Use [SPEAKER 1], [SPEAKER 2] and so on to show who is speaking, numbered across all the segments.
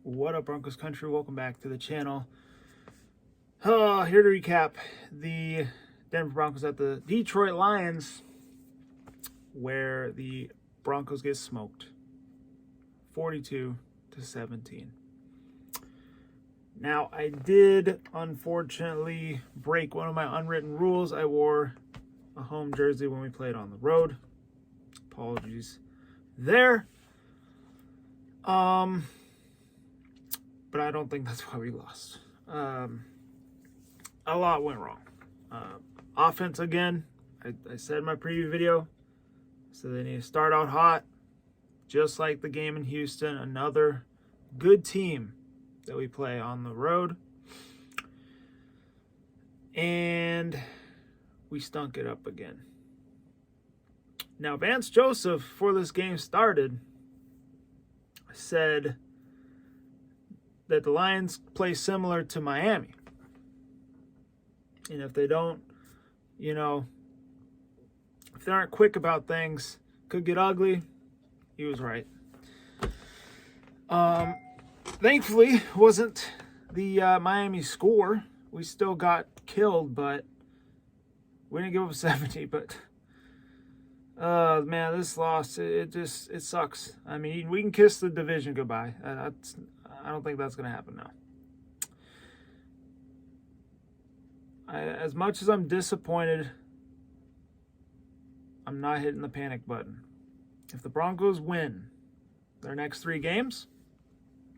[SPEAKER 1] What up, Broncos country? Welcome back to the channel. Here to recap the Denver Broncos at the Detroit Lions, where the Broncos get smoked 42-17. Now, I did unfortunately break one of my unwritten rules. I wore a home jersey when we played on the road. Apologies there. But I don't think that's why we lost. A lot went wrong. Offense, again, I said in my preview video, so they need to start out hot, just like the game in Houston. Another good team that we play on the road. And we stunk it up again. Now, Vance Joseph, before this game started, said that the Lions play similar to Miami. And if they don't, if they aren't quick about things, could get ugly. He was right. Thankfully, it wasn't the Miami score. We still got killed, but we didn't give up 70. But, man, this loss, it sucks. I mean, we can kiss the division goodbye. I don't think that's going to happen now. As much as I'm disappointed, I'm not hitting the panic button. If the Broncos win their next 3 games,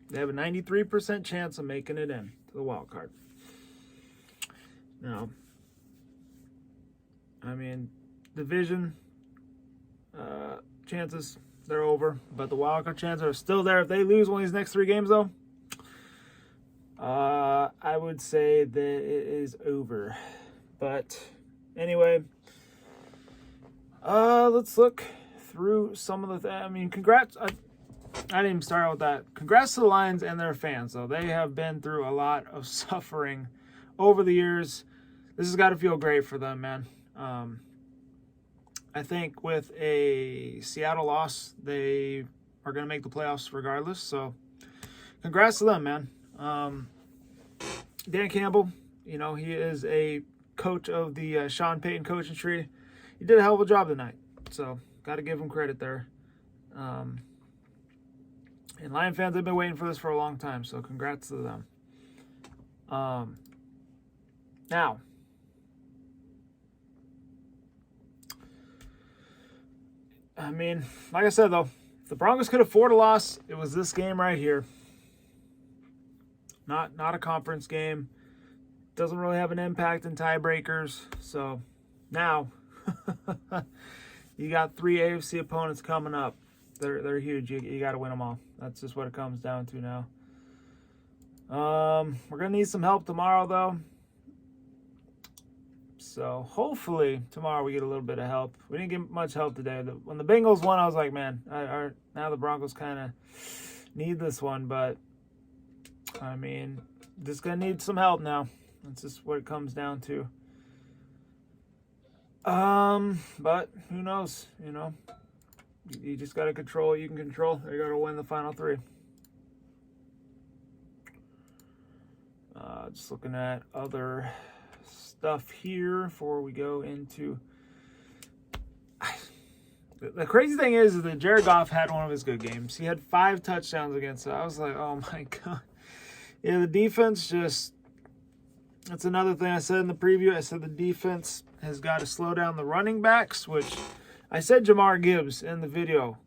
[SPEAKER 1] they have a 93% chance of making it in to the wild card. Now, I mean, division chances, they're over, but the wild card chances are still there. If they lose one of these next 3 games, though, I would say that it is over. But anyway, let's look through some of the I mean, congrats. I didn't even start out with that. Congrats to the Lions and their fans, though. They have been through a lot of suffering over the years. This has got to feel great for them, man. I think with a Seattle loss, they are going to make the playoffs regardless. So congrats to them, man. Dan Campbell, he is a coach of the Sean Payton coaching tree. He did a hell of a job tonight. So got to give him credit there. And Lion fans have been waiting for this for a long time. So congrats to them. Now, I mean, like I said, though, if the Broncos could afford a loss, it was this game right here. Not a conference game. Doesn't really have an impact in tiebreakers. So now you got 3 AFC opponents coming up. They're huge. You got to win them all. That's just what it comes down to now. We're gonna need some help tomorrow, though. So hopefully tomorrow we get a little bit of help. We didn't get much help today. When the Bengals won, I was like, man, now the Broncos kind of need this one. But, I mean, just going to need some help now. That's just what it comes down to. But who knows, You just got to control what you can control. You got to win the final 3. Just looking at other stuff here before we go into the crazy thing is that Jared Goff had one of his good games. He had 5 touchdowns against it. I was like, oh my god. Yeah, the defense that's another thing I said in the preview. I said the defense has got to slow down the running backs, which I said Jamar Gibbs in the video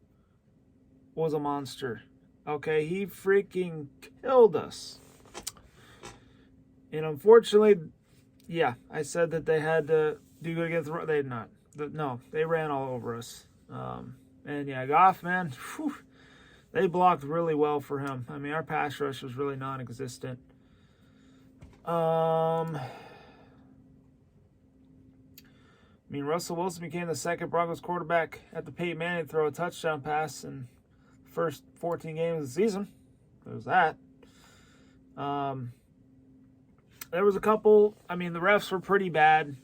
[SPEAKER 1] was a monster. Okay, he freaking killed us. And unfortunately, yeah, I said that they had to do good against the run. They did not. No, they ran all over us. And yeah, Goff, man, they blocked really well for him. I mean, our pass rush was really non-existent. I mean, Russell Wilson became the second Broncos quarterback at the Peyton Manning to throw a touchdown pass in the first 14 games of the season. There's that. There was a couple, I mean, the refs were pretty bad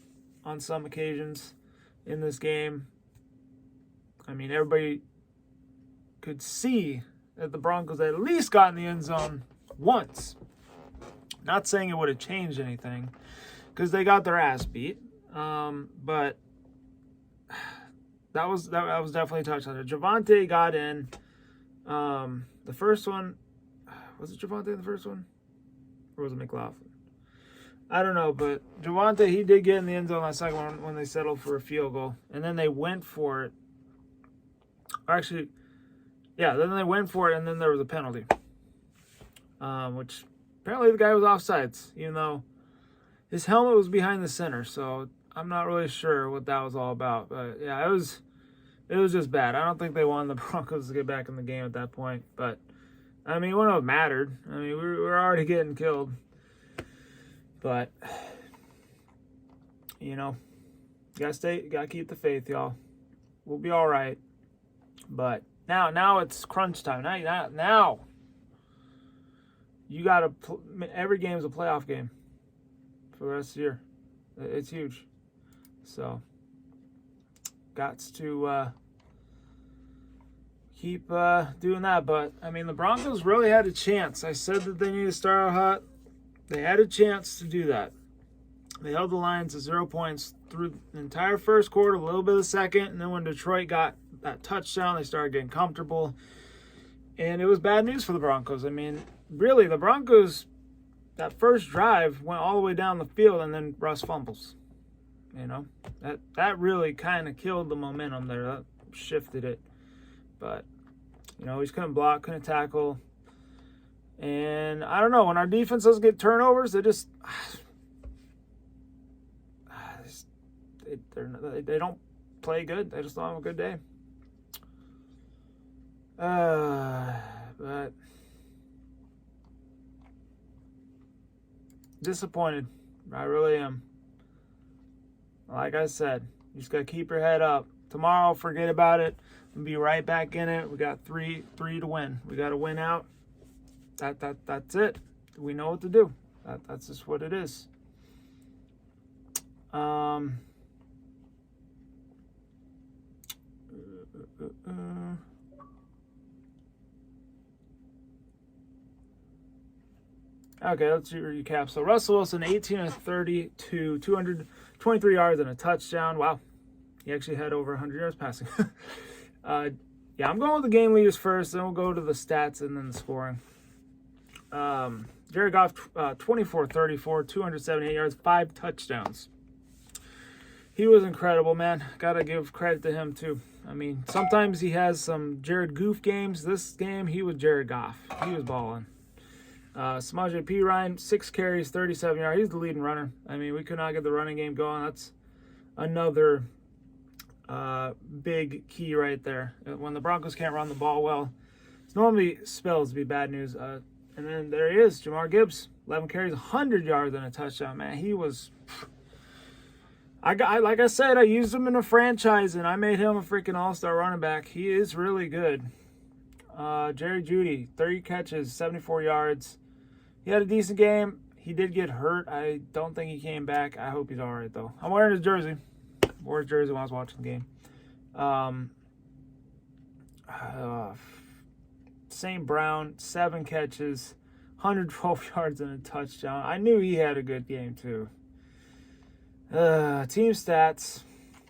[SPEAKER 1] on some occasions in this game. I mean, everybody could see that the Broncos at least got in the end zone once. Not saying it would have changed anything, because they got their ass beat. But that was definitely a touchdown. Javonte got in. The first one, was it Javonte in the first one? Or was it McLaughlin? I don't know, but Javonte, he did get in the end zone that second one when they settled for a field goal. And then they went for it. Or actually, yeah, then they went for it, and then there was a penalty. Which apparently the guy was offsides, even though his helmet was behind the center. So I'm not really sure what that was all about. But yeah, it was just bad. I don't think they wanted the Broncos to get back in the game at that point. But I mean, it wouldn't have mattered. I mean, we were already getting killed. But you know, gotta keep the faith, y'all. We'll be all right. But now it's crunch time. Now you gotta. Every game is a playoff game for the rest of the year. It's huge. So, gots to keep doing that. But I mean, the Broncos really had a chance. I said that they need to start out hot. They had a chance to do that. They held the Lions to 0 points through the entire first quarter, a little bit of the second, and then when Detroit got that touchdown, they started getting comfortable. And it was bad news for the Broncos. I mean, really, the Broncos, that first drive went all the way down the field, and then Russ fumbles. You know, that really kind of killed the momentum there. That shifted it. But, you know, he just couldn't block, couldn't tackle. And I don't know, when our defense doesn't get turnovers, they don't play good. They just don't have a good day. But disappointed. I really am. Like I said, you just got to keep your head up. Tomorrow, forget about it. We'll be right back in it. We got three to win. We got to win out. That's it. We know what to do. That's just what it is. Okay, let's recap. So Russell Wilson, 18 of 32, 223 yards and a touchdown. Wow. He actually had over 100 yards passing. Yeah, I'm going with the game leaders first, then we'll go to the stats and then the scoring. Jared Goff, 24-34, 278 yards, 5 touchdowns. He was incredible, man. Got to give credit to him, too. I mean, sometimes he has some Jared Goof games. This game, he was Jared Goff. He was balling. Samaje Perine, 6 carries, 37 yards. He's the leading runner. I mean, we could not get the running game going. That's another big key right there. When the Broncos can't run the ball well, it's normally spells to be bad news. And then there he is, Jamar Gibbs, 11 carries, 100 yards and a touchdown. Man, he was... like I said, I used him in a franchise, and I made him a freaking all-star running back. He is really good. Jerry Jeudy, 30 catches, 74 yards. He had a decent game. He did get hurt. I don't think he came back. I hope he's all right, though. I'm wearing his jersey. Wore his jersey when I was watching the game. St. Brown, 7 catches, 112 yards and a touchdown. I knew he had a good game, too. Team stats.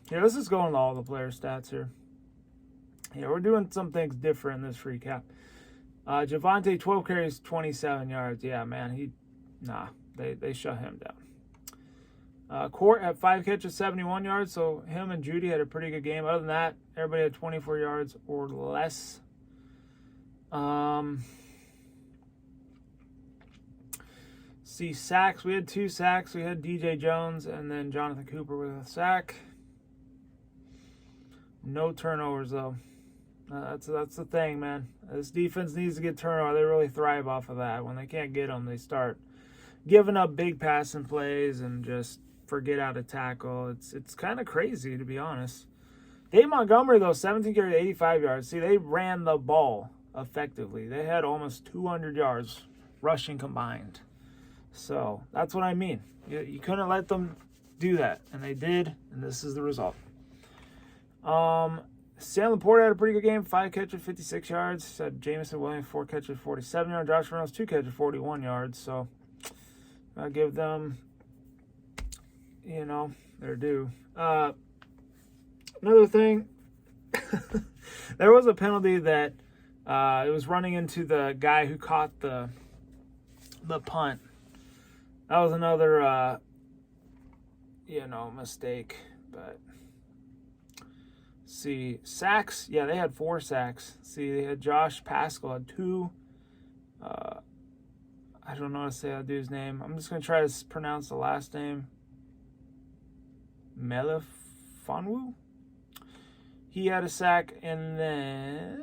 [SPEAKER 1] Here, let's just go into all the player stats here. Yeah, we're doing some things different in this recap. Javonte, 12 carries, 27 yards. Yeah, man, they shut him down. Court had 5 catches, 71 yards, so him and Jeudy had a pretty good game. Other than that, everybody had 24 yards or less. See, sacks. We had 2 sacks. We had DJ Jones and then Jonathan Cooper with a sack. No turnovers, though. That's the thing, man. This defense needs to get turnover. They really thrive off of that. When they can't get them, they start giving up big passing plays and just forget how to tackle. It's kind of crazy, to be honest. Dave Montgomery, though, 17 carries, 85 yards. See, they ran the ball effectively. They had almost 200 yards rushing combined. So that's what I mean. You couldn't let them do that, and they did, and this is the result. Sam Laporta had a pretty good game. 5 catches, 56 yards. Had Jameson Williams, 4 catches, 47 yards. Josh Reynolds, 2 catches, 41 yards. So I give them, their due. Another thing, there was a penalty that it was running into the guy who caught the punt. That was another, mistake. But see, sacks. Yeah, they had 4 sacks. See, they had Josh Pascal had 2. I don't know how to say that dude's name. I'm just going to try to pronounce the last name. Melifonwu? He had a sack, and then...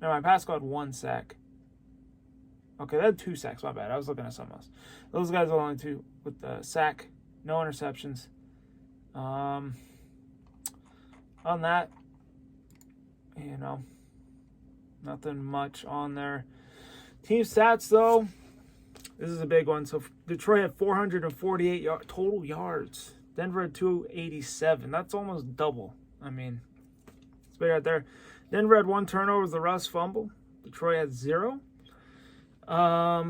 [SPEAKER 1] No, my Pascal had 1 sack. Okay, they had 2 sacks. My bad. I was looking at something else. Those guys are only 2 with the sack. No interceptions. On that, nothing much on there. Team stats, though, this is a big one. So Detroit had 448 total yards. Denver had 287. That's almost double. I mean, it's big right there. Denver had 1 turnover, the Russ fumble. Detroit had 0.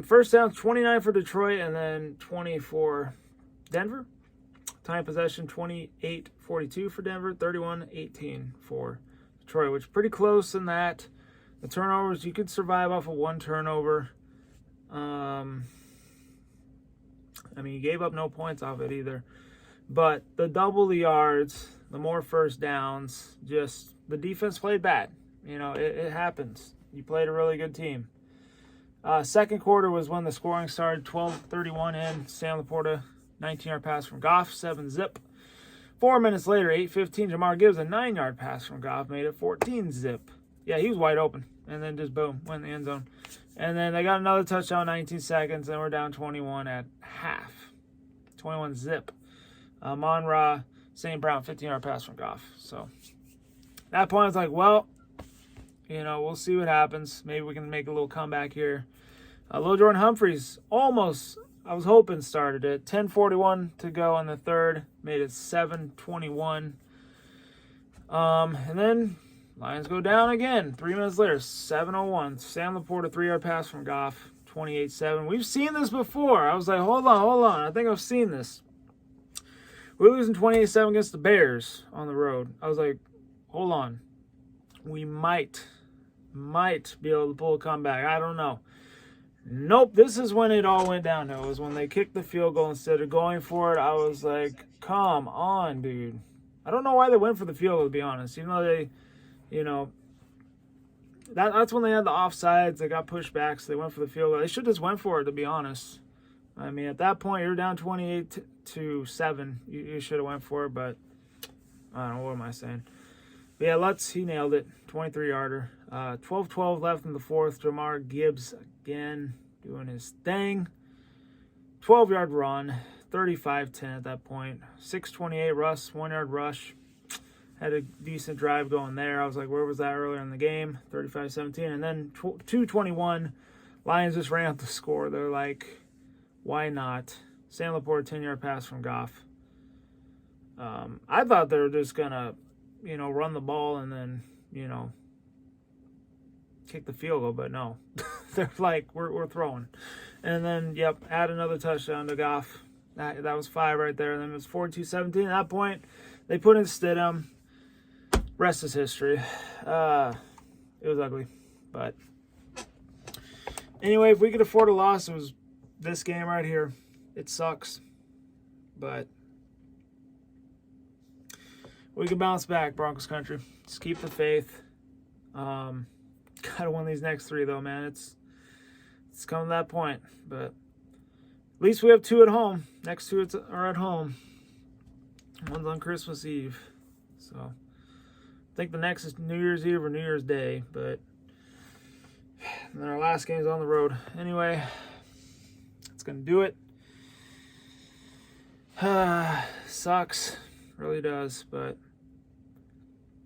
[SPEAKER 1] First down, 29 for Detroit, and then 20 for Denver. Time possession, 28-42 for Denver, 31-18 for Detroit, which is pretty close in that. The turnovers, you could survive off of 1 turnover. You gave up no points off it either. But the double the yards, the more first downs, just the defense played bad. It happens. You played a really good team. Second quarter was when the scoring started, 12:31 in. Sam Laporta, 19-yard pass from Goff, 7-zip. 4 minutes later, 8:15, Jamar Gibbs, a 9-yard pass from Goff, made it 14-zip. Yeah, he was wide open. And then just boom, went in the end zone. And then they got another touchdown, 19 seconds, and we're down 21 at half. 21-zip. Mon-Ra, St. Brown, 15-yard pass from Goff. So at that point, it's like, well, we'll see what happens. Maybe we can make a little comeback here. Lil Jordan Humphreys almost, I was hoping, started it. 10:41 to go in the third. Made it 7:21. And then Lions go down again. 3 minutes later, 7:01. Sam Laporta, 3-yard pass from Goff, 28-7. We've seen this before. I was like, hold on. I think I've seen this. We're losing 28-7 against the Bears on the road. I was like, hold on. We might be able to pull a comeback. I don't know. Nope, this is when it all went downhill. It was when they kicked the field goal instead of going for it. I was like, come on, dude. I don't know why they went for the field goal, to be honest. Even though they, that's when they had the offsides. They got pushed back, so they went for the field goal. They should have just went for it, to be honest. At that point, you're down 28-7. You should have went for it, but I don't know. What am I saying? But yeah, he nailed it. 23-yarder. 12-12 left in the fourth. Jamar Gibbs again doing his thing. 12-yard run. 35-10 at that point. 6:28 Russ, 1-yard rush. Had a decent drive going there. I was like, where was that earlier in the game? 35-17. And then 2:21, Lions just ran out the score. They're like, why not? Sam Laporta, 10-yard pass from Goff. I thought they were just going to, run the ball and then, kick the field goal, but no. They're like, we're throwing. And then, add another touchdown to Goff. That was 5 right there. And then it was 42-17. At that point, they put in Stidham. Rest is history. It was ugly. But anyway, if we could afford a loss, it was this game right here. It sucks. But we can bounce back, Broncos country. Just keep the faith. Gotta win these next 3, though, man. It's come to that point. But at least we have 2 at home. Next 2 are at home. One's on Christmas Eve. So I think the next is New Year's Eve or New Year's Day. But then our last game is on the road. Anyway, that's going to do it. Sucks. Really does. But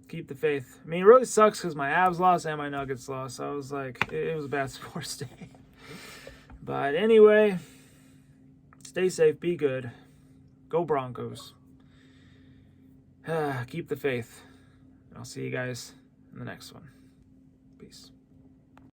[SPEAKER 1] keep the faith. It really sucks because my Avs lost and my Nuggets lost. So I was like, it was a bad sports day. But anyway, stay safe, be good. Go Broncos. Keep the faith. I'll see you guys in the next one. Peace.